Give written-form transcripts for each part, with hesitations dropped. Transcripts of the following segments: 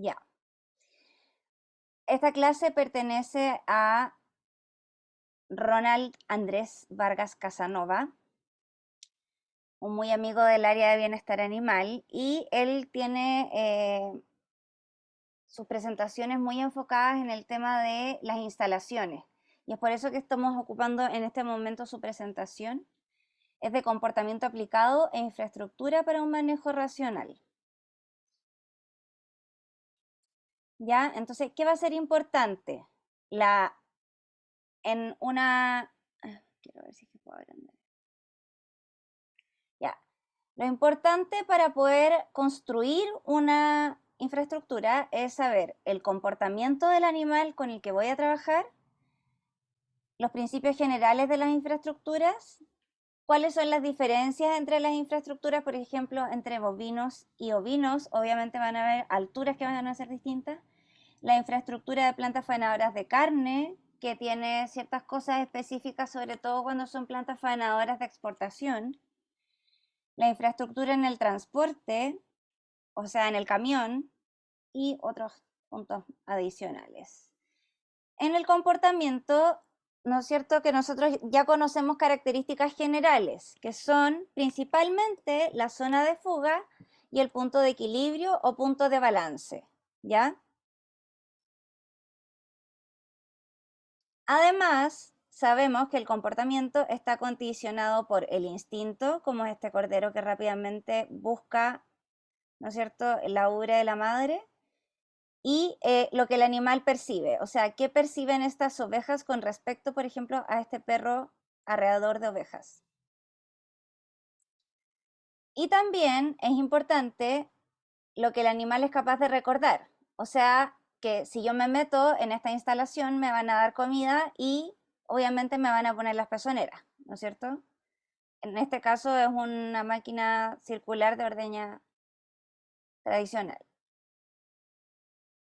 Ya. Esta clase pertenece a Ronald Andrés Vargas Casanova, un muy amigo del área de bienestar animal, y él tiene sus presentaciones muy enfocadas en el tema de las instalaciones. Y es por eso que estamos ocupando en este momento su presentación. Es de comportamiento aplicado e infraestructura para un manejo racional. ¿Ya? Entonces, ¿qué va a ser importante? En una... quiero ver si es que puedo agrandar. Ya. Lo importante para poder construir una infraestructura es saber el comportamiento del animal con el que voy a trabajar, los principios generales de las infraestructuras, cuáles son las diferencias entre las infraestructuras, por ejemplo, entre bovinos y ovinos. Obviamente van a haber alturas que van a ser distintas. La infraestructura de plantas faenadoras de carne, que tiene ciertas cosas específicas, sobre todo cuando son plantas faenadoras de exportación. La infraestructura en el transporte, o sea, en el camión, y otros puntos adicionales. En el comportamiento, ¿no es cierto?, que nosotros ya conocemos características generales, que son principalmente la zona de fuga y el punto de equilibrio o punto de balance, ¿ya? Además, sabemos que el comportamiento está condicionado por el instinto, como es este cordero que rápidamente busca, ¿no es cierto?, la ubre de la madre, y lo que el animal percibe, o sea, qué perciben estas ovejas con respecto, por ejemplo, a este perro arreador de ovejas. Y también es importante lo que el animal es capaz de recordar, o sea, que si yo me meto en esta instalación me van a dar comida y obviamente me van a poner las pezoneras, ¿no es cierto? En este caso es una máquina circular de ordeña tradicional.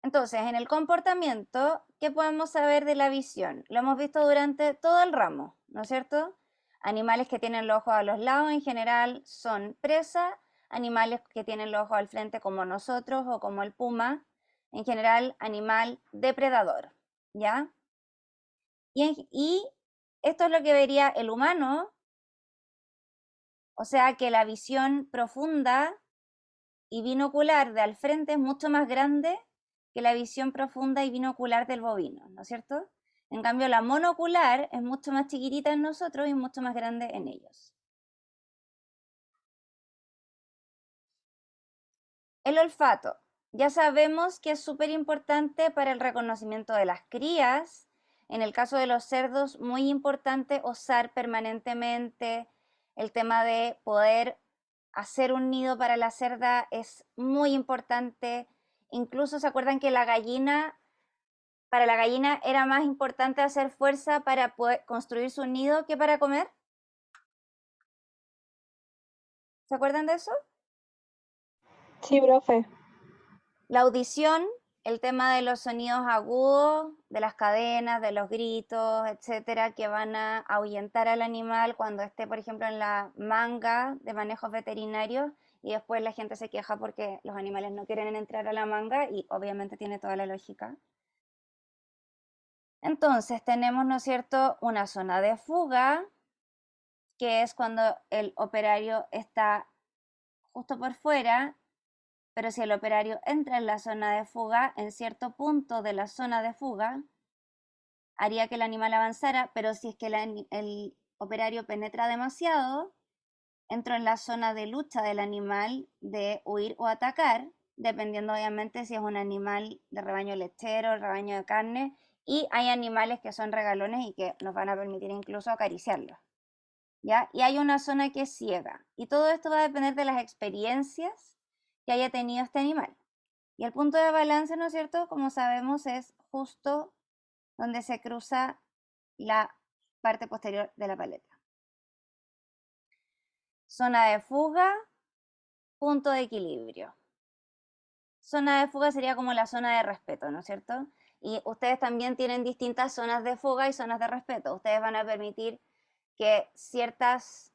Entonces, en el comportamiento, ¿qué podemos saber de la visión? Lo hemos visto durante todo el ramo, ¿no es cierto? Animales que tienen los ojos a los lados en general son presa, animales que tienen los ojos al frente como nosotros o como el puma, en general animal depredador, ¿ya? Y esto es lo que vería el humano, o sea que la visión profunda y binocular de al frente es mucho más grande que la visión profunda y binocular del bovino, ¿no es cierto? En cambio, la monocular es mucho más chiquitita en nosotros y mucho más grande en ellos. El olfato. Ya sabemos que es súper importante para el reconocimiento de las crías. En el caso de los cerdos, muy importante osar permanentemente. El tema de poder hacer un nido para la cerda es muy importante. Incluso se acuerdan que para la gallina era más importante hacer fuerza para poder construir su nido que para comer. ¿Se acuerdan de eso? Sí, profe. La audición, el tema de los sonidos agudos, de las cadenas, de los gritos, etcétera, que van a ahuyentar al animal cuando esté, por ejemplo, en la manga de manejos veterinarios y después la gente se queja porque los animales no quieren entrar a la manga y obviamente tiene toda la lógica. Entonces tenemos, ¿no es cierto?, una zona de fuga, que es cuando el operario está justo por fuera, pero si el operario entra en la zona de fuga, en cierto punto de la zona de fuga, haría que el animal avanzara, pero si es que el operario penetra demasiado, entro en la zona de lucha del animal de huir o atacar, dependiendo obviamente si es un animal de rebaño lechero, rebaño de carne, y hay animales que son regalones y que nos van a permitir incluso acariciarlos, ¿ya? Y hay una zona que es ciega, y todo esto va a depender de las experiencias que haya tenido este animal. Y el punto de balance, ¿no es cierto? Como sabemos, es justo donde se cruza la parte posterior de la paleta. Zona de fuga, punto de equilibrio. Zona de fuga sería como la zona de respeto, ¿no es cierto? Y ustedes también tienen distintas zonas de fuga y zonas de respeto. Ustedes van a permitir que ciertos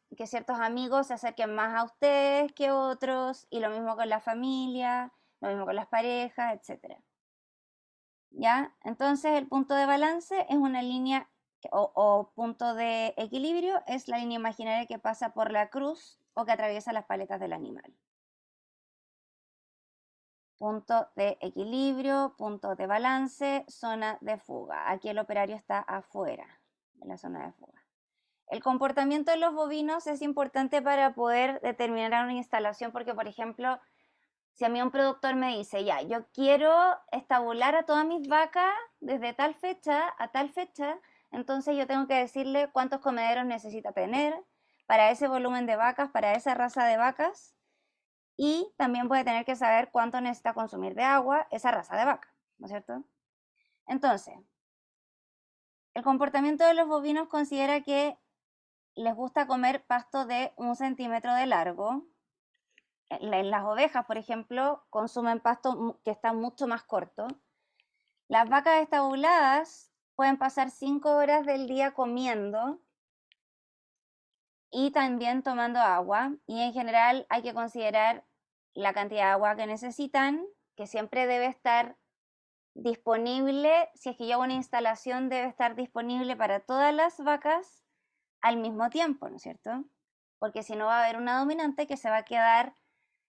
amigos se acerquen más a ustedes que otros, y lo mismo con la familia. lo mismo con las parejas, etc. ¿Ya? Entonces el punto de balance es una línea o punto de equilibrio, es la línea imaginaria que pasa por la cruz o que atraviesa las paletas del animal. Punto de equilibrio, punto de balance, zona de fuga. Aquí el operario está afuera de la zona de fuga. El comportamiento de los bovinos es importante para poder determinar una instalación porque, por ejemplo, si a mí un productor me dice, ya, yo quiero estabular a todas mis vacas desde tal fecha a tal fecha, entonces yo tengo que decirle cuántos comederos necesita tener para ese volumen de vacas, para esa raza de vacas, y también puede tener que saber cuánto necesita consumir de agua esa raza de vaca, ¿no es cierto? Entonces, el comportamiento de los bovinos considera que les gusta comer pasto de 1 centímetro de largo. En las ovejas, por ejemplo, consumen pasto que está mucho más corto. Las vacas estabuladas pueden pasar 5 horas del día comiendo y también tomando agua. Y en general hay que considerar la cantidad de agua que necesitan, que siempre debe estar disponible, si es que yo hago una instalación, debe estar disponible para todas las vacas al mismo tiempo, ¿no es cierto? Porque si no va a haber una dominante que se va a quedar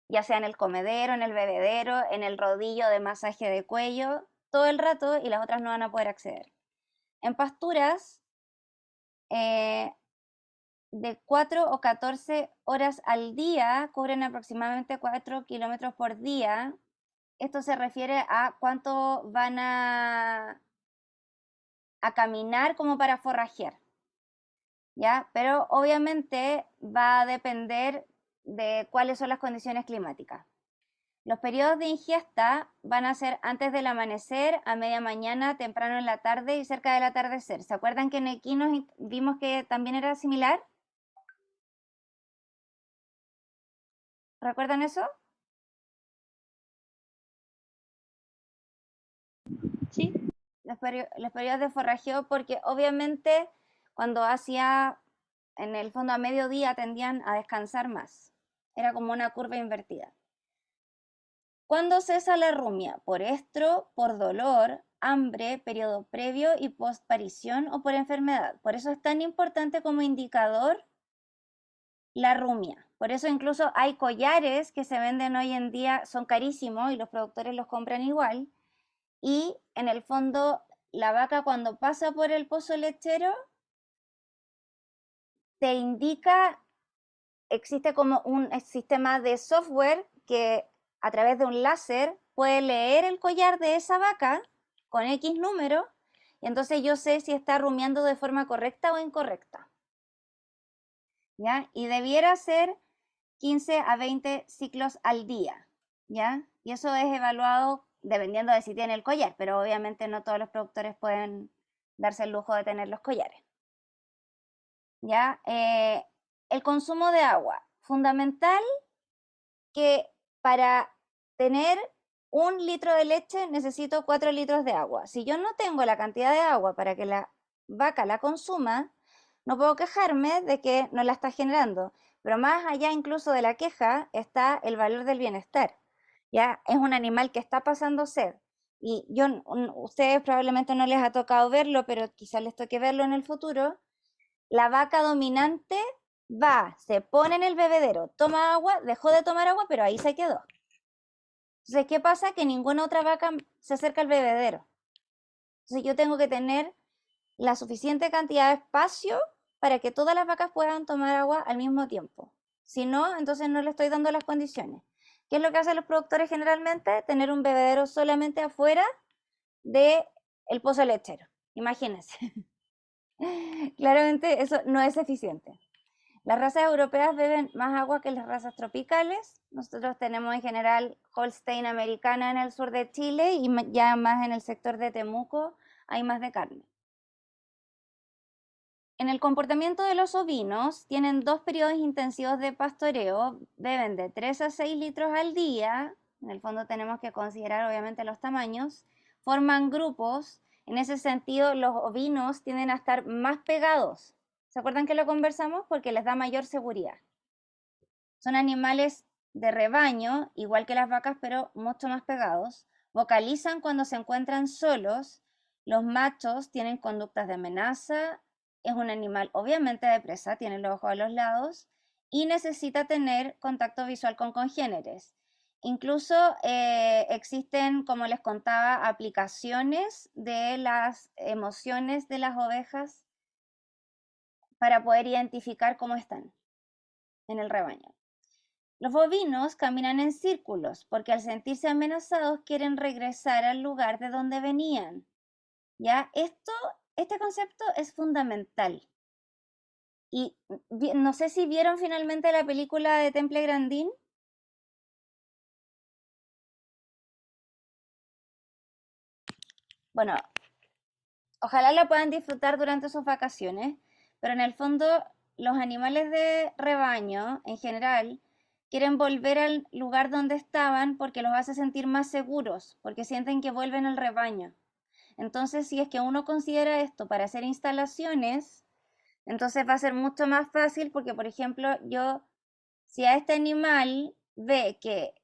ya sea en el comedero, en el bebedero, en el rodillo de masaje de cuello, todo el rato y las otras no van a poder acceder. En pasturas, de 4 o 14 horas al día, cubren aproximadamente 4 kilómetros por día. Esto se refiere a cuánto van a caminar como para forrajear, ¿ya? Pero obviamente va a depender de cuáles son las condiciones climáticas. Los periodos de ingesta van a ser antes del amanecer, a media mañana, temprano en la tarde y cerca del atardecer. ¿Se acuerdan que en equinos vimos que también era similar? ¿Recuerdan eso? Sí. Los periodos de forrajeo, porque obviamente cuando hacía en el fondo a mediodía tendían a descansar más. Era como una curva invertida. ¿Cuándo cesa la rumia? Por estro, por dolor, hambre, periodo previo y postparición o por enfermedad. Por eso es tan importante como indicador la rumia. Por eso incluso hay collares que se venden hoy en día, son carísimos y los productores los compran igual. Y en el fondo, la vaca cuando pasa por el pozo lechero, te indica, existe como un sistema de software que a través de un láser puede leer el collar de esa vaca con X número, y entonces yo sé si está rumiando de forma correcta o incorrecta. ¿Ya? Y debiera ser 15 a 20 ciclos al día, ¿ya? Y eso es evaluado dependiendo de si tiene el collar, pero obviamente no todos los productores pueden darse el lujo de tener los collares, ¿ya? El consumo de agua, fundamental que para tener 1 litro de leche necesito 4 litros de agua. Si yo no tengo la cantidad de agua para que la vaca la consuma, no puedo quejarme de que no la está generando. Pero más allá incluso de la queja está el valor del bienestar. Ya es un animal que está pasando sed. Y yo, ustedes probablemente no les ha tocado verlo, pero quizás les toque verlo en el futuro. La vaca dominante va, se pone en el bebedero, toma agua, dejó de tomar agua, pero ahí se quedó. Entonces, ¿qué pasa? Que ninguna otra vaca se acerca al bebedero. Entonces, yo tengo que tener la suficiente cantidad de espacio para que todas las vacas puedan tomar agua al mismo tiempo. Si no, entonces no le estoy dando las condiciones. ¿Qué es lo que hacen los productores generalmente? Tener un bebedero solamente afuera del pozo lechero. Imagínense. Claramente eso no es eficiente. Las razas europeas beben más agua que las razas tropicales. Nosotros tenemos en general Holstein americana en el sur de Chile y ya más en el sector de Temuco hay más de carne. En el comportamiento de los ovinos tienen 2 periodos intensivos de pastoreo, beben de 3 a 6 litros al día, en el fondo tenemos que considerar obviamente los tamaños, forman grupos, en ese sentido los ovinos tienden a estar más pegados. ¿Se acuerdan que lo conversamos? Porque les da mayor seguridad. Son animales de rebaño, igual que las vacas, pero mucho más pegados. Vocalizan cuando se encuentran solos. Los machos tienen conductas de amenaza. Es un animal obviamente de presa, tiene los ojos a los lados y necesita tener contacto visual con congéneres. Incluso existen, como les contaba, aplicaciones de las emociones de las ovejas para poder identificar cómo están en el rebaño. Los bovinos caminan en círculos porque al sentirse amenazados quieren regresar al lugar de donde venían. ¿Ya? Este concepto es fundamental. Y no sé si vieron finalmente la película de Temple Grandin. Bueno, ojalá la puedan disfrutar durante sus vacaciones, pero en el fondo los animales de rebaño en general quieren volver al lugar donde estaban porque los hace sentir más seguros, porque sienten que vuelven al rebaño. Entonces, si es que uno considera esto para hacer instalaciones, entonces va a ser mucho más fácil porque, por ejemplo, si a este animal ve que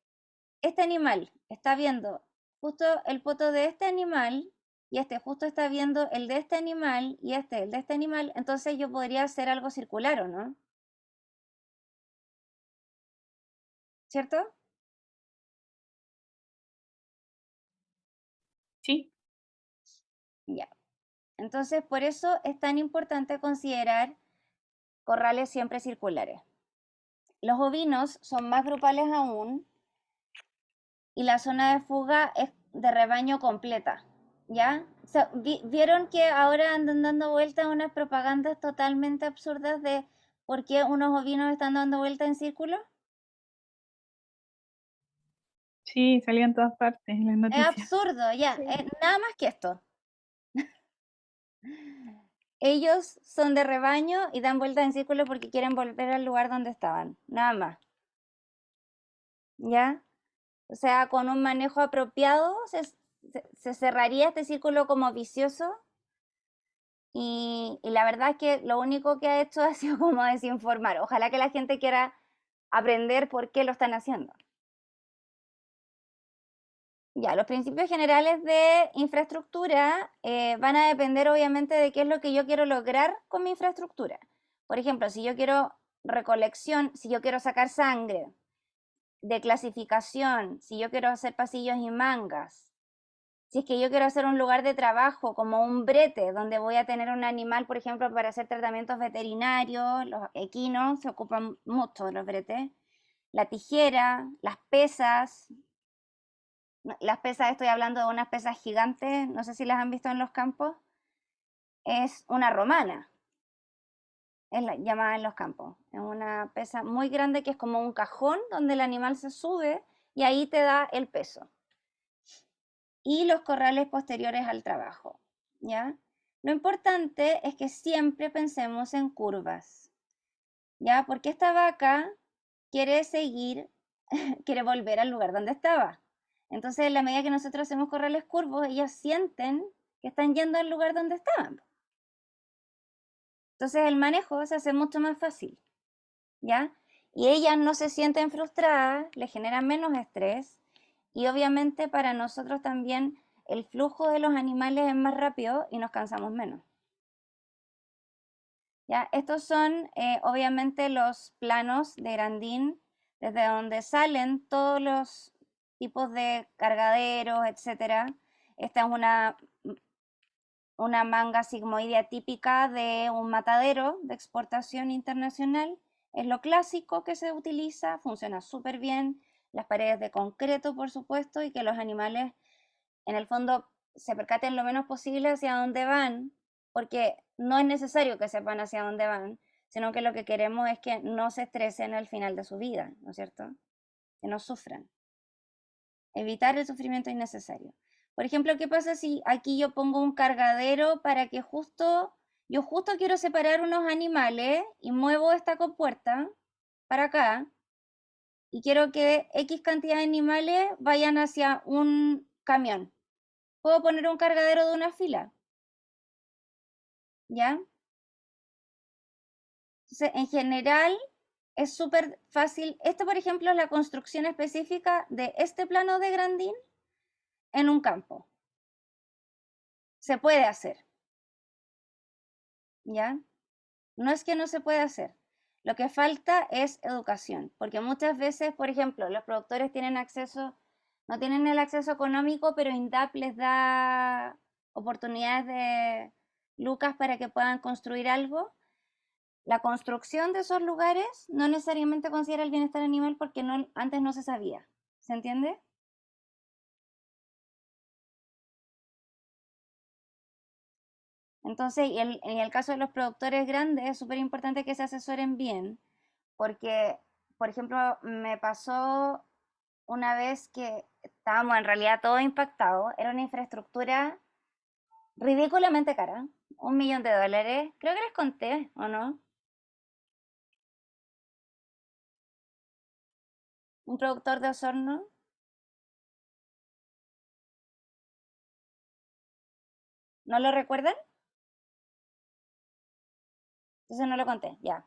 este animal está viendo justo el poto de este animal y este justo está viendo el de este animal y este el de este animal, entonces yo podría hacer algo circular, ¿o no? ¿Cierto? Sí. Ya. Entonces, por eso es tan importante considerar corrales siempre circulares. Los ovinos son más grupales aún y la zona de fuga es de rebaño completa, ¿ya? O sea, ¿vieron que ahora andan dando vueltas unas propagandas totalmente absurdas de por qué unos ovinos están dando vueltas en círculo? Sí, salía en todas partes en las Es noticias. absurdo, ya, Sí. nada más que esto. Ellos son de rebaño y dan vueltas en círculo porque quieren volver al lugar donde estaban, nada más. ¿Ya? O sea, con un manejo apropiado se cerraría este círculo como vicioso. Y la verdad es que lo único que ha hecho ha sido como desinformar. Ojalá que la gente quiera aprender por qué lo están haciendo. Ya, los principios generales de infraestructura van a depender obviamente de qué es lo que yo quiero lograr con mi infraestructura. Por ejemplo, si yo quiero recolección, si yo quiero sacar sangre, de clasificación, si yo quiero hacer pasillos y mangas, si es que yo quiero hacer un lugar de trabajo como un brete, donde voy a tener un animal, por ejemplo, para hacer tratamientos veterinarios, los equinos se ocupan mucho de los bretes, la tijera, las pesas, estoy hablando de unas pesas gigantes, no sé si las han visto en los campos, es una romana, es la llamada en los campos, es una pesa muy grande que es como un cajón donde el animal se sube y ahí te da el peso. Y los corrales posteriores al trabajo, ¿ya? Lo importante es que siempre pensemos en curvas, ¿ya? Porque esta vaca quiere seguir, quiere volver al lugar donde estaba. Entonces, en la medida que nosotros hacemos corrales curvos, ellas sienten que están yendo al lugar donde estaban. Entonces, el manejo se hace mucho más fácil, ¿ya? Y ellas no se sienten frustradas, le generan menos estrés y obviamente para nosotros también el flujo de los animales es más rápido y nos cansamos menos. ¿Ya? Estos son obviamente los planos de Grandin, desde donde salen todos los tipos de cargaderos, etc. Esta es una manga sigmoidea típica de un matadero de exportación internacional. Es lo clásico que se utiliza, funciona súper bien. Las paredes de concreto, por supuesto, y que los animales en el fondo se percaten lo menos posible hacia dónde van, porque no es necesario que sepan hacia dónde van, sino que lo que queremos es que no se estresen al final de su vida, ¿no es cierto? Que no sufran. Evitar el sufrimiento innecesario. Por ejemplo, ¿qué pasa si aquí yo pongo un cargadero para que yo justo quiero separar unos animales y muevo esta compuerta para acá y quiero que X cantidad de animales vayan hacia un camión? Puedo poner un cargadero de una fila, ¿ya? Entonces, en general, es súper fácil. Esto, por ejemplo, es la construcción específica de este plano de Grandin en un campo. Se puede hacer, ¿ya? No es que no se pueda hacer. Lo que falta es educación, porque muchas veces, por ejemplo, los productores tienen acceso, no tienen el acceso económico, pero INDAP les da oportunidades de lucas para que puedan construir algo. La construcción de esos lugares no necesariamente considera el bienestar animal porque antes no se sabía. ¿Se entiende? Entonces, en el caso de los productores grandes, es súper importante que se asesoren bien, porque, por ejemplo, me pasó una vez que estábamos en realidad todo impactado, era una infraestructura ridículamente cara, $1 millón, creo que les conté, ¿o no? Un productor de Osorno, ¿no lo recuerdan? Entonces no lo conté, ya.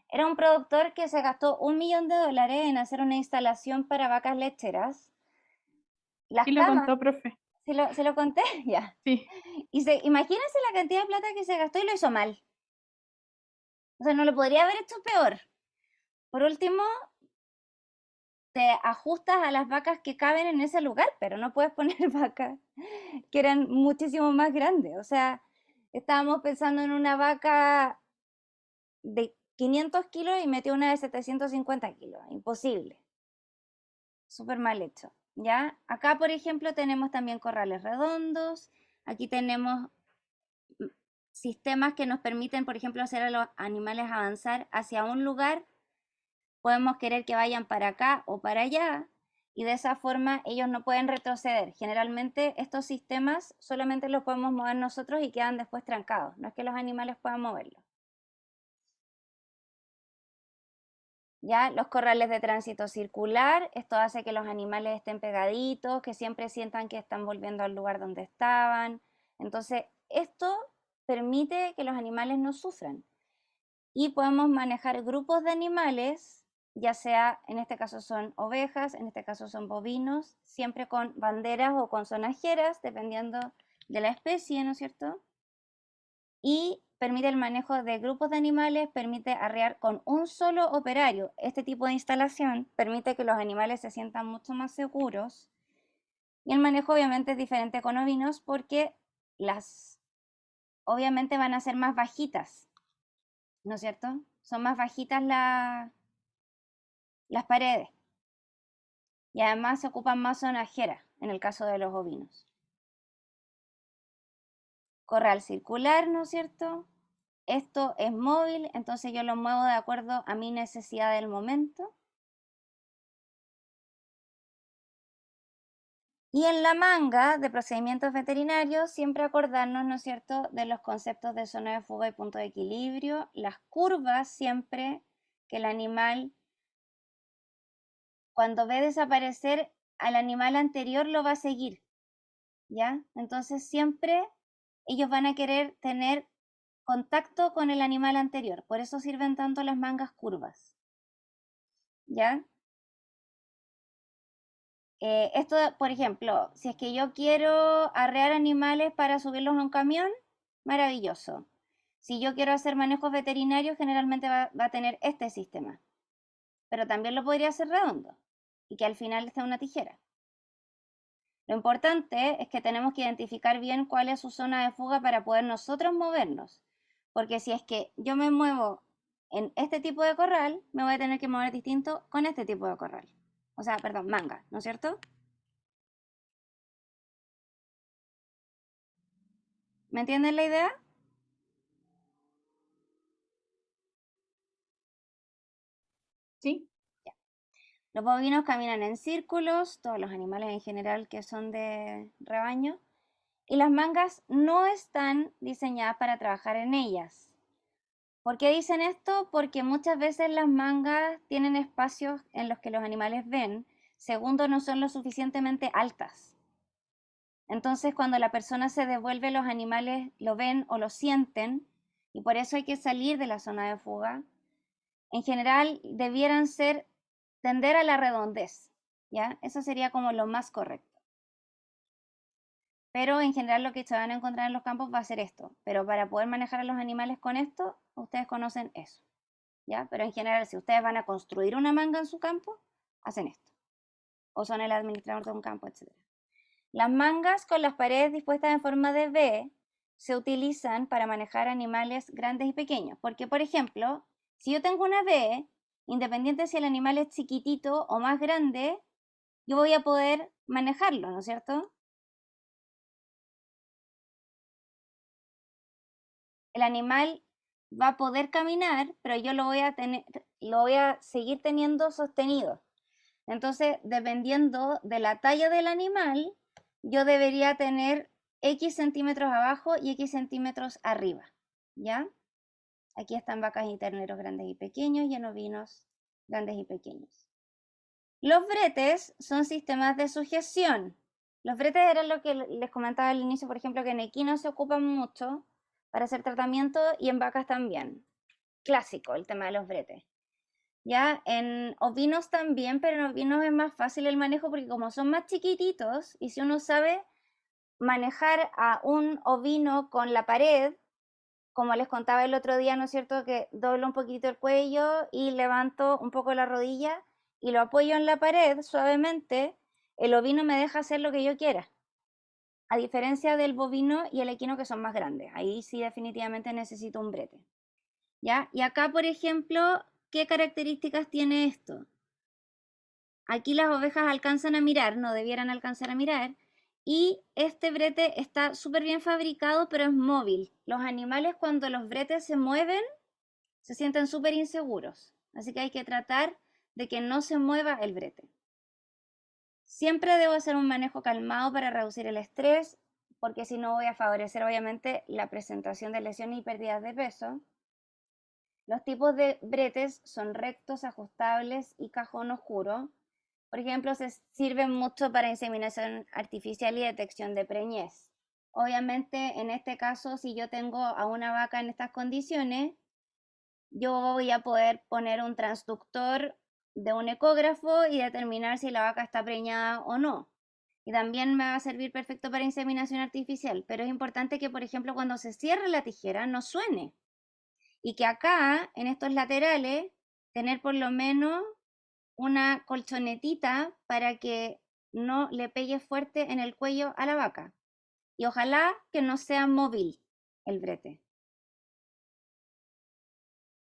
Era un productor que se gastó $1 millón en hacer una instalación para vacas lecheras. Las Sí lo camas, contó, profe. ¿se lo conté? Ya. Sí. Y imagínense la cantidad de plata que se gastó y lo hizo mal. O sea, no lo podría haber hecho peor. Por último, te ajustas a las vacas que caben en ese lugar, pero no puedes poner vacas que eran muchísimo más grandes. O sea, estábamos pensando en una vaca de 500 kilos y metió una de 750 kilos. Imposible. Súper mal hecho. ¿Ya? Acá, por ejemplo, tenemos también corrales redondos. Aquí tenemos sistemas que nos permiten, por ejemplo, hacer a los animales avanzar hacia un lugar. Podemos querer que vayan para acá o para allá y de esa forma ellos no pueden retroceder. Generalmente estos sistemas solamente los podemos mover nosotros y quedan después trancados. No es que los animales puedan moverlos. Ya, los corrales de tránsito circular, esto hace que los animales estén pegaditos, que siempre sientan que están volviendo al lugar donde estaban. Entonces, esto permite que los animales no sufran. Y podemos manejar grupos de animales, ya sea, en este caso son ovejas, en este caso son bovinos, siempre con banderas o con sonajeras, dependiendo de la especie, ¿no es cierto? Y permite el manejo de grupos de animales, permite arrear con un solo operario. Este tipo de instalación permite que los animales se sientan mucho más seguros. Y el manejo obviamente es diferente con ovinos porque las obviamente van a ser más bajitas, ¿no es cierto? Son más bajitas las paredes y además se ocupan más sonajeras en el caso de los ovinos. Corral circular, ¿no es cierto? Esto es móvil, entonces yo lo muevo de acuerdo a mi necesidad del momento. Y en la manga de procedimientos veterinarios, siempre acordarnos, ¿no es cierto?, de los conceptos de zona de fuga y punto de equilibrio, las curvas siempre que el animal, cuando ve desaparecer al animal anterior, lo va a seguir, ¿ya? Entonces siempre ellos van a querer tener contacto con el animal anterior, por eso sirven tanto las mangas curvas, ¿ya? Esto, por ejemplo, si es que yo quiero arrear animales para subirlos a un camión, maravilloso. Si yo quiero hacer manejos veterinarios, generalmente va a tener este sistema. Pero también lo podría hacer redondo y que al final esté una tijera. Lo importante es que tenemos que identificar bien cuál es su zona de fuga para poder nosotros movernos. Porque si es que yo me muevo en este tipo de corral, me voy a tener que mover distinto con este tipo de corral. O sea, perdón, manga, ¿no es cierto? ¿Me entienden la idea? Sí. Los bovinos caminan en círculos, todos los animales en general que son de rebaño, y las mangas no están diseñadas para trabajar en ellas. ¿Por qué dicen esto? Porque muchas veces las mangas tienen espacios en los que los animales ven, segundo, no son lo suficientemente altas. Entonces, cuando la persona se devuelve, los animales lo ven o lo sienten, y por eso hay que salir de la zona de fuga. en general debieran tender a la redondez, ¿ya? Eso sería como lo más correcto. Pero en general lo que se van a encontrar en los campos va a ser esto. Pero para poder manejar a los animales con esto, ustedes conocen eso, ¿ya? Pero en general, si ustedes van a construir una manga en su campo, hacen esto. O son el administrador de un campo, etc. Las mangas con las paredes dispuestas en forma de V se utilizan para manejar animales grandes y pequeños. Porque, por ejemplo, si yo tengo una V, independiente si el animal es chiquitito o más grande, yo voy a poder manejarlo, ¿no es cierto? El animal va a poder caminar, pero yo lo voy a seguir teniendo sostenido. Entonces, dependiendo de la talla del animal, yo debería tener X centímetros abajo y X centímetros arriba, ¿ya? Aquí están vacas y terneros grandes y pequeños y en ovinos grandes y pequeños. Los bretes son sistemas de sujeción. Los bretes eran lo que les comentaba al inicio, por ejemplo, que en equinos se ocupan mucho para hacer tratamiento y en vacas también. Clásico el tema de los bretes. Ya, en ovinos también, pero en ovinos es más fácil el manejo porque como son más chiquititos y si uno sabe manejar a un ovino con la pared, como les contaba el otro día, ¿no es cierto? Que doblo un poquito el cuello y levanto un poco la rodilla y lo apoyo en la pared suavemente, el ovino me deja hacer lo que yo quiera. A diferencia del bovino y el equino que son más grandes. Ahí sí definitivamente necesito un brete. ¿Ya? Y acá, por ejemplo, ¿qué características tiene esto? Aquí las ovejas alcanzan a mirar, no debieran alcanzar a mirar. Y este brete está súper bien fabricado, pero es móvil. Los animales cuando los bretes se mueven, se sienten súper inseguros. Así que hay que tratar de que no se mueva el brete. Siempre debo hacer un manejo calmado para reducir el estrés, porque si no voy a favorecer obviamente la presentación de lesiones y pérdidas de peso. Los tipos de bretes son rectos, ajustables y cajón oscuro. Por ejemplo, se sirven mucho para inseminación artificial y detección de preñez. Obviamente, en este caso, si yo tengo a una vaca en estas condiciones, yo voy a poder poner un transductor de un ecógrafo y determinar si la vaca está preñada o no. Y también me va a servir perfecto para inseminación artificial, pero es importante que, por ejemplo, cuando se cierre la tijera no suene. Y que acá, en estos laterales, tener por lo menos una colchonetita para que no le pegue fuerte en el cuello a la vaca. Y ojalá que no sea móvil el brete.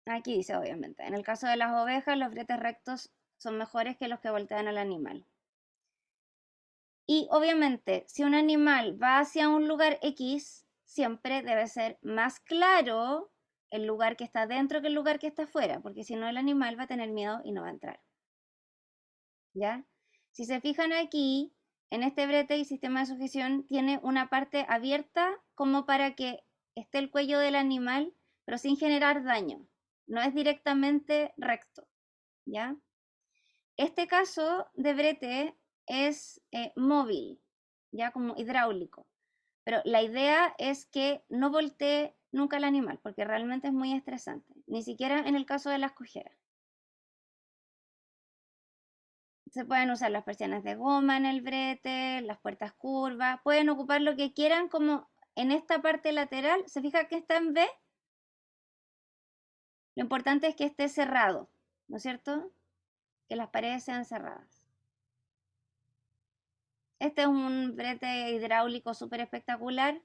Aquí dice, obviamente, en el caso de las ovejas, los bretes rectos son mejores que los que voltean al animal. Y obviamente, si un animal va hacia un lugar X, siempre debe ser más claro el lugar que está dentro que el lugar que está afuera, porque si no el animal va a tener miedo y no va a entrar. ¿Ya? Si se fijan aquí, en este brete y sistema de sujeción tiene una parte abierta como para que esté el cuello del animal, pero sin generar daño. No es directamente recto, ¿ya? Este caso de brete es móvil, ya como hidráulico, pero la idea es que no voltee nunca el animal, porque realmente es muy estresante, ni siquiera en el caso de las cojeras. Se pueden usar las persianas de goma en el brete, las puertas curvas, pueden ocupar lo que quieran como en esta parte lateral. ¿Se fija que está en V? Lo importante es que esté cerrado, ¿no es cierto? Que las paredes sean cerradas. Este es un brete hidráulico súper espectacular,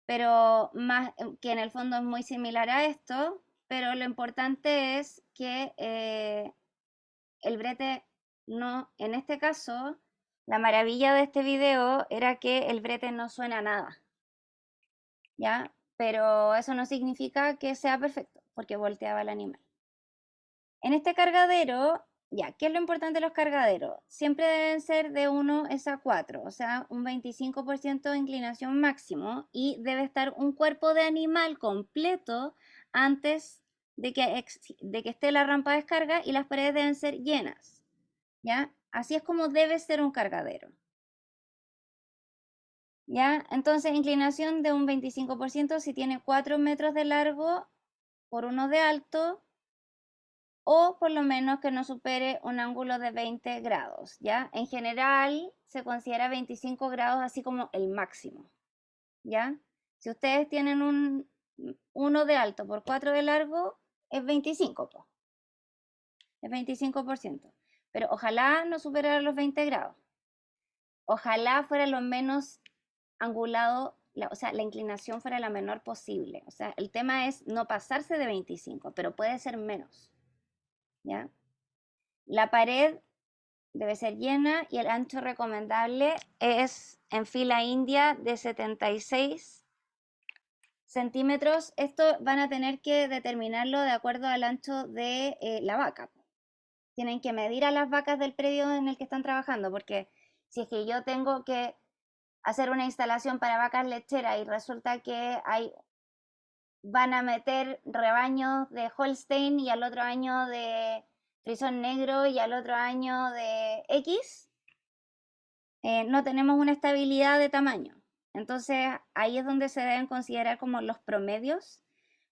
pero más que en el fondo es muy similar a esto, pero lo importante es que el brete no, en este caso, la maravilla de este video era que el brete no suena a nada, ¿ya? Pero eso no significa que sea perfecto, porque volteaba el animal. En este cargadero, ya, ¿qué es lo importante de los cargaderos? Siempre deben ser de 1 a 4, o sea, un 25% de inclinación máximo y debe estar un cuerpo de animal completo antes de que esté la rampa de descarga y las paredes deben ser llenas, ¿ya? Así es como debe ser un cargadero. ¿Ya? Entonces, inclinación de un 25% si tiene 4 metros de largo por 1 de alto, o por lo menos que no supere un ángulo de 20 grados, ¿ya? En general se considera 25 grados así como el máximo, ¿ya? Si ustedes tienen un 1 de alto por 4 de largo, es 25, po. Es 25%. Pero ojalá no superara los 20 grados. Ojalá fuera lo menos angulado, o sea, la inclinación fuera la menor posible. O sea, el tema es no pasarse de 25, pero puede ser menos, ¿ya? La pared debe ser llena y el ancho recomendable es en fila india de 76 centímetros. Esto van a tener que determinarlo de acuerdo al ancho de la vaca. Tienen que medir a las vacas del predio en el que están trabajando, porque si es que yo tengo que hacer una instalación para vacas lecheras y resulta que van a meter rebaños de Holstein y al otro año de frisón negro y al otro año de X, no tenemos una estabilidad de tamaño. Entonces ahí es donde se deben considerar como los promedios,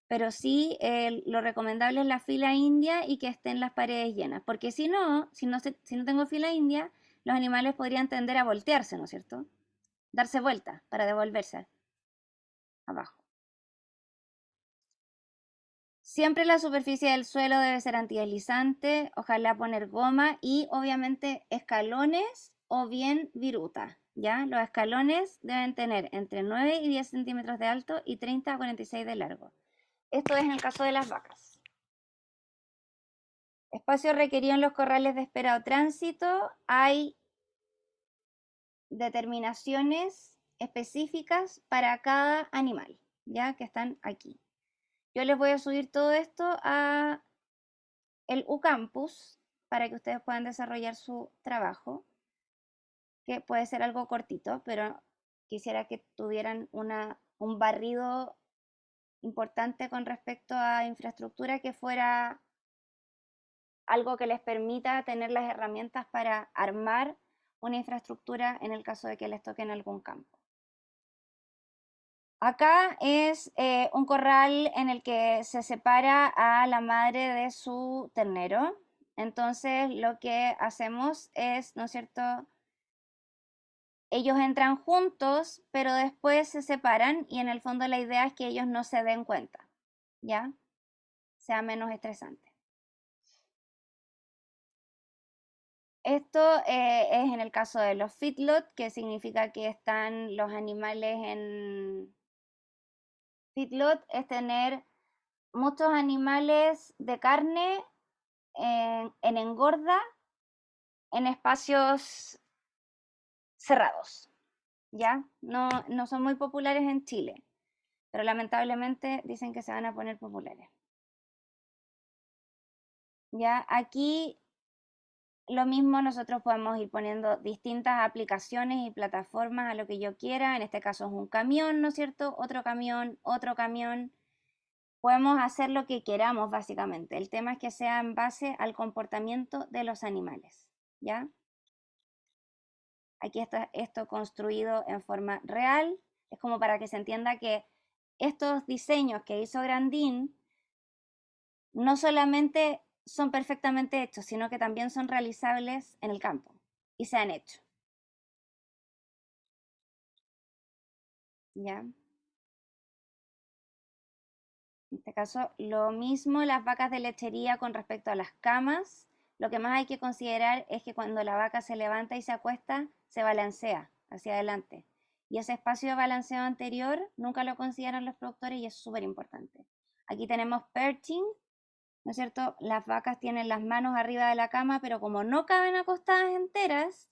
pero sí lo recomendable es la fila india y que estén las paredes llenas, porque si no tengo fila india, los animales podrían tender a voltearse, ¿no es cierto? Darse vuelta para devolverse abajo. Siempre la superficie del suelo debe ser antideslizante, ojalá poner goma y obviamente escalones o bien viruta, ¿ya? Los escalones deben tener entre 9 y 10 centímetros de alto y 30 a 46 de largo. Esto es en el caso de las vacas. Espacio requerido en los corrales de espera o tránsito. Hay determinaciones específicas para cada animal, ya que están aquí. Yo les voy a subir todo esto a el UCampus para que ustedes puedan desarrollar su trabajo, que puede ser algo cortito, pero quisiera que tuvieran un barrido importante con respecto a infraestructura que fuera algo que les permita tener las herramientas para armar una infraestructura en el caso de que les toque en algún campo. Acá es un corral en el que se separa a la madre de su ternero. Entonces lo que hacemos es, ¿no es cierto? Ellos entran juntos, pero después se separan y en el fondo la idea es que ellos no se den cuenta, ¿ya? Sea menos estresante. Esto es en el caso de los feedlot, que significa que están los animales en feedlot, es tener muchos animales de carne en engorda en espacios cerrados, ¿ya? No son muy populares en Chile, pero lamentablemente dicen que se van a poner populares. Ya aquí lo mismo, nosotros podemos ir poniendo distintas aplicaciones y plataformas a lo que yo quiera. En este caso es un camión, ¿no es cierto? Otro camión, otro camión. Podemos hacer lo que queramos, básicamente. El tema es que sea en base al comportamiento de los animales, ¿ya? Aquí está esto construido en forma real. Es como para que se entienda que estos diseños que hizo Grandin no solamente son perfectamente hechos, sino que también son realizables en el campo y se han hecho. ¿Ya? En este caso, lo mismo las vacas de lechería con respecto a las camas. Lo que más hay que considerar es que cuando la vaca se levanta y se acuesta, se balancea hacia adelante. Y ese espacio de balanceo anterior nunca lo consideran los productores y es súper importante. Aquí tenemos perching, ¿no es cierto? Las vacas tienen las manos arriba de la cama, pero como no caben acostadas enteras,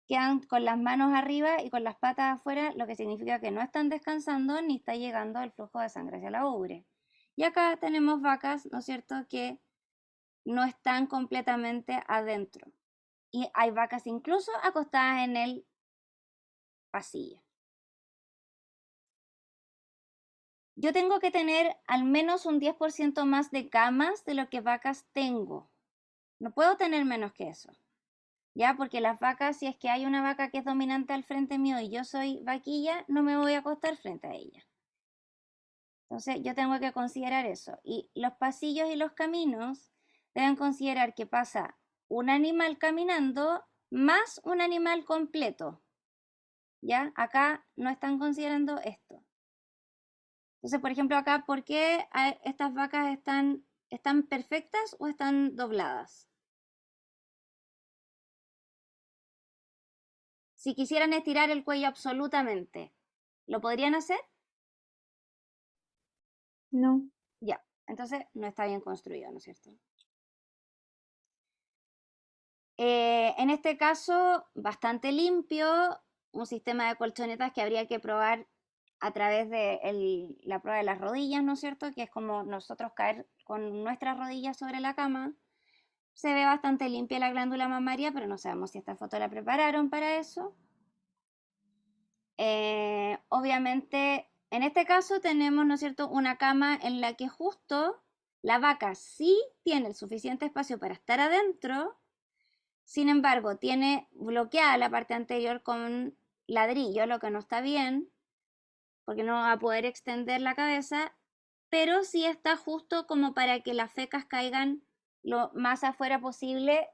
quedan con las manos arriba y con las patas afuera, lo que significa que no están descansando ni está llegando el flujo de sangre hacia la ubre. Y acá tenemos vacas, ¿no es cierto?, que no están completamente adentro. Y hay vacas incluso acostadas en el pasillo. Yo tengo que tener al menos un 10% más de camas de lo que vacas tengo. No puedo tener menos que eso. ¿Ya? Porque las vacas, si es que hay una vaca que es dominante al frente mío y yo soy vaquilla, no me voy a acostar frente a ella. Entonces yo tengo que considerar eso. Y los pasillos y los caminos deben considerar que pasa un animal caminando más un animal completo. ¿Ya? Acá no están considerando esto. Entonces, por ejemplo, acá, ¿por qué estas vacas están perfectas o están dobladas? Si quisieran estirar el cuello absolutamente, ¿lo podrían hacer? No. Ya, entonces no está bien construido, ¿no es cierto? En este caso, bastante limpio, un sistema de colchonetas que habría que probar a través de la prueba de las rodillas, ¿no es cierto? Que es como nosotros caer con nuestras rodillas sobre la cama. Se ve bastante limpia la glándula mamaria, pero no sabemos si esta foto la prepararon para eso. Obviamente, en este caso tenemos, ¿no es cierto?, una cama en la que justo la vaca sí tiene el suficiente espacio para estar adentro, sin embargo, tiene bloqueada la parte anterior con ladrillo, lo que no está bien, porque no va a poder extender la cabeza, pero sí está justo como para que las fecas caigan lo más afuera posible,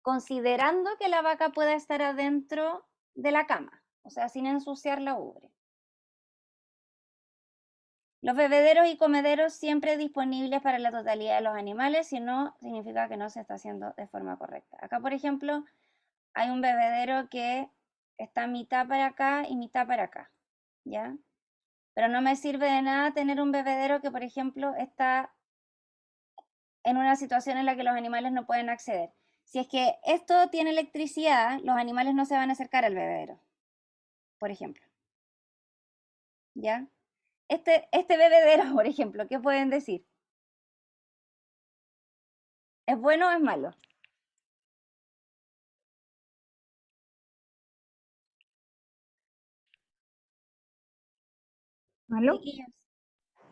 considerando que la vaca pueda estar adentro de la cama, o sea, sin ensuciar la ubre. Los bebederos y comederos siempre disponibles para la totalidad de los animales, si no, significa que no se está haciendo de forma correcta. Acá, por ejemplo, hay un bebedero que está mitad para acá y mitad para acá, ¿ya? Pero no me sirve de nada tener un bebedero que, por ejemplo, está en una situación en la que los animales no pueden acceder. Si es que esto tiene electricidad, los animales no se van a acercar al bebedero, por ejemplo, ¿ya? Este bebedero, por ejemplo, ¿qué pueden decir? ¿Es bueno o es malo? ¿Malo? Chiquillos,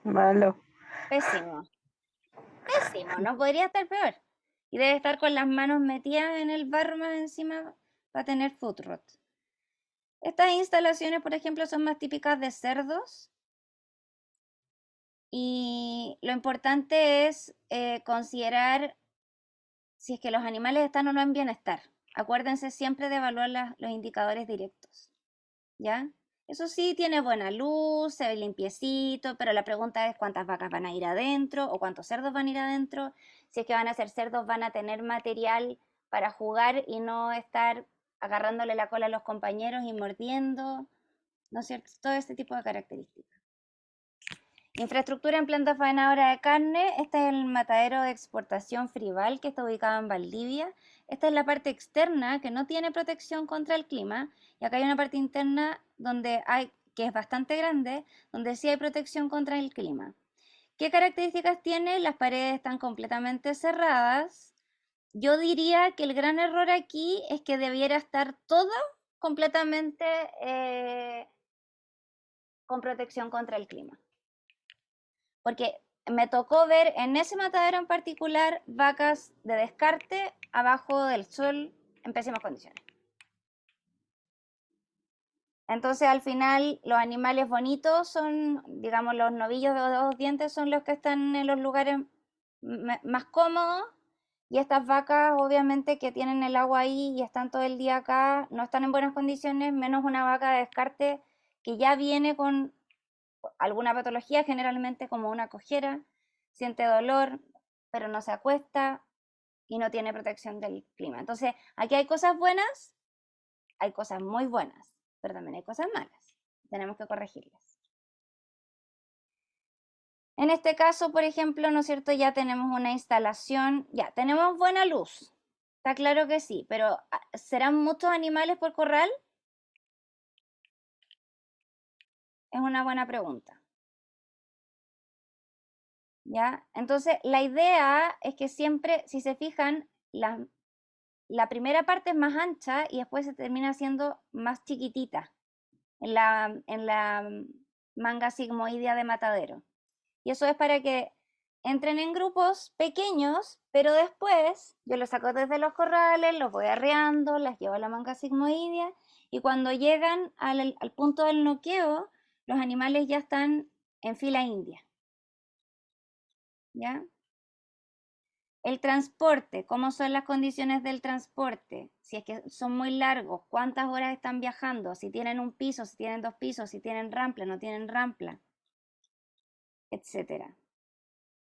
Malo. pésimo, pésimo, no podría estar peor. Y debe estar con las manos metidas en el barro más encima para tener foot rot. Estas instalaciones, por ejemplo, son más típicas de cerdos y lo importante es considerar si es que los animales están o no en bienestar. Acuérdense siempre de evaluar los indicadores directos, ¿ya? Eso sí, tiene buena luz, se ve limpiecito, pero la pregunta es cuántas vacas van a ir adentro o cuántos cerdos van a ir adentro. Si es que van a ser cerdos, van a tener material para jugar y no estar agarrándole la cola a los compañeros y mordiendo, ¿no es cierto? Todo este tipo de características. Infraestructura en planta faenadora de carne. Este es el matadero de exportación Frival que está ubicado en Valdivia. Esta es la parte externa que no tiene protección contra el clima. Y acá hay una parte interna que es bastante grande, donde sí hay protección contra el clima. ¿Qué características tiene? Las paredes están completamente cerradas. Yo diría que el gran error aquí es que debiera estar todo completamente con protección contra el clima. Porque me tocó ver en ese matadero en particular vacas de descarte abajo del sol en pésimas condiciones. Entonces al final los animales bonitos son, digamos, los novillos de 2 dientes son los que están en los lugares más cómodos y estas vacas obviamente que tienen el agua ahí y están todo el día acá no están en buenas condiciones, menos una vaca de descarte que ya viene con alguna patología, generalmente como una cojera, siente dolor, pero no se acuesta y no tiene protección del clima. Entonces, aquí hay cosas buenas, hay cosas muy buenas, pero también hay cosas malas. Tenemos que corregirlas. En este caso, por ejemplo, ¿no es cierto? Ya tenemos una instalación, ya tenemos buena luz. Está claro que sí, pero ¿serán muchos animales por corral? Es una buena pregunta. ¿Ya? Entonces, la idea es que siempre, si se fijan, la primera parte es más ancha y después se termina haciendo más chiquitita en la manga sigmoidea de matadero. Y eso es para que entren en grupos pequeños, pero después yo los saco desde los corrales, los voy arreando, las llevo a la manga sigmoidea y cuando llegan al punto del noqueo, los animales ya están en fila india. ¿Ya? El transporte, ¿cómo son las condiciones del transporte? Si es que son muy largos, ¿cuántas horas están viajando? Si tienen un piso, si tienen 2 pisos, si tienen rampla, no tienen rampla, etcétera.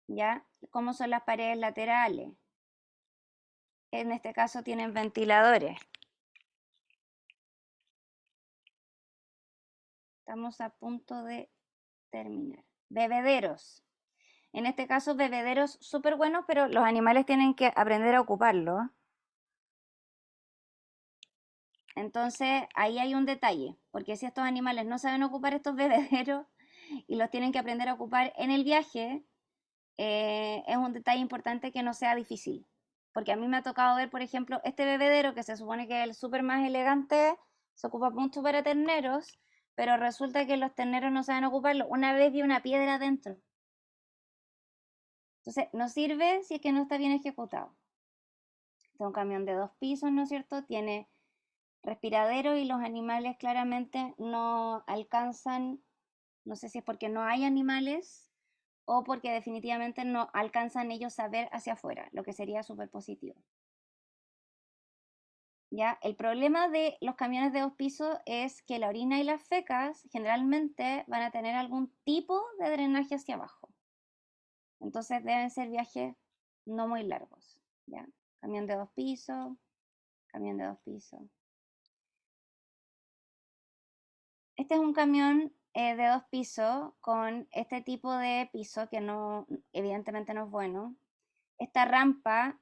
¿Ya? ¿Cómo son las paredes laterales? En este caso tienen ventiladores. Estamos a punto de terminar. Bebederos. En este caso, bebederos súper buenos, pero los animales tienen que aprender a ocuparlo. Entonces, ahí hay un detalle, porque si estos animales no saben ocupar estos bebederos y los tienen que aprender a ocupar en el viaje, es un detalle importante que no sea difícil. Porque a mí me ha tocado ver, por ejemplo, este bebedero, que se supone que es el súper más elegante, se ocupa mucho para terneros, pero resulta que los terneros no saben ocuparlo. Una vez vi una piedra adentro. Entonces, no sirve si es que no está bien ejecutado. Este es un camión de 2 pisos, ¿no es cierto? Tiene respiradero y los animales claramente no alcanzan, no sé si es porque no hay animales o porque definitivamente no alcanzan ellos a ver hacia afuera, lo que sería súper positivo. ¿Ya? El problema de los camiones de 2 pisos es que la orina y las fecas generalmente van a tener algún tipo de drenaje hacia abajo. Entonces deben ser viajes no muy largos. ¿Ya? Camión de 2 pisos, camión de 2 pisos. Este es un camión de 2 pisos con este tipo de piso que no, evidentemente no es bueno. Esta rampa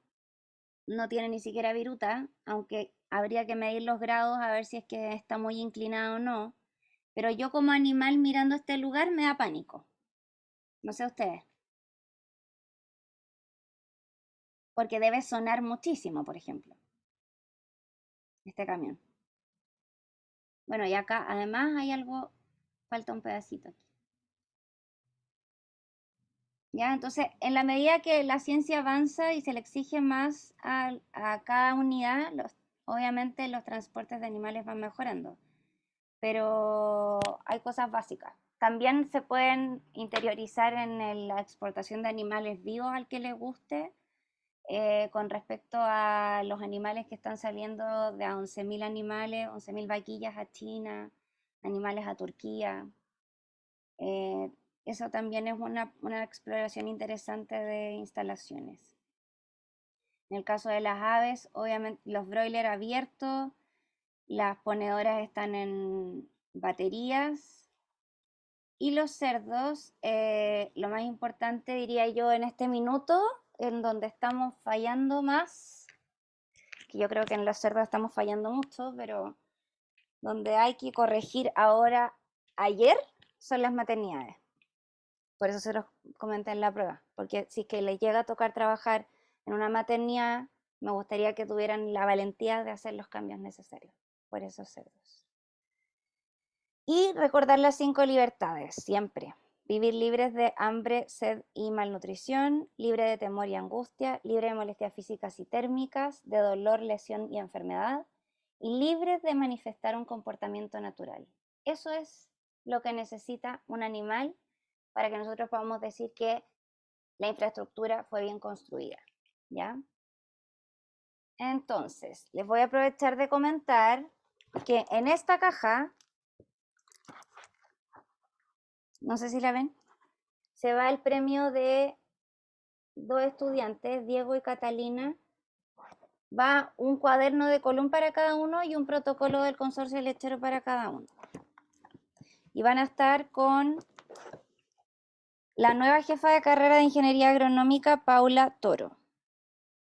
no tiene ni siquiera viruta, aunque habría que medir los grados a ver si es que está muy inclinado o no. Pero yo como animal mirando este lugar me da pánico. No sé ustedes. Porque debe sonar muchísimo, por ejemplo, este camión. Bueno, y acá además hay algo, falta un pedacito aquí. ¿Ya? Entonces, en la medida que la ciencia avanza y se le exige más a cada unidad, obviamente los transportes de animales van mejorando, pero hay cosas básicas. También se pueden interiorizar en la exportación de animales vivos al que le guste, con respecto a los animales que están saliendo de a 11.000 animales, 11.000 vaquillas a China, animales a Turquía. Eso también es una exploración interesante de instalaciones. En el caso de las aves, obviamente los broilers abiertos, las ponedoras están en baterías y los cerdos, lo más importante diría yo en este minuto, en donde estamos fallando más, que yo creo que en los cerdos estamos fallando mucho, pero donde hay que corregir ahora, ayer, son las maternidades. Por eso se los comenté en la prueba, porque si es que les llega a tocar trabajar en una maternidad, me gustaría que tuvieran la valentía de hacer los cambios necesarios por esos cerdos. Y recordar las 5 libertades, siempre. Vivir libres de hambre, sed y malnutrición, libre de temor y angustia, libre de molestias físicas y térmicas, de dolor, lesión y enfermedad, y libres de manifestar un comportamiento natural. Eso es lo que necesita un animal para que nosotros podamos decir que la infraestructura fue bien construida, ¿ya? Entonces, les voy a aprovechar de comentar que en esta caja, no sé si la ven, se va el premio de 2 estudiantes, Diego y Catalina. Va un cuaderno de Colum para cada uno y un protocolo del consorcio lechero para cada uno. Y van a estar con la nueva jefa de carrera de Ingeniería Agronómica, Paula Toro.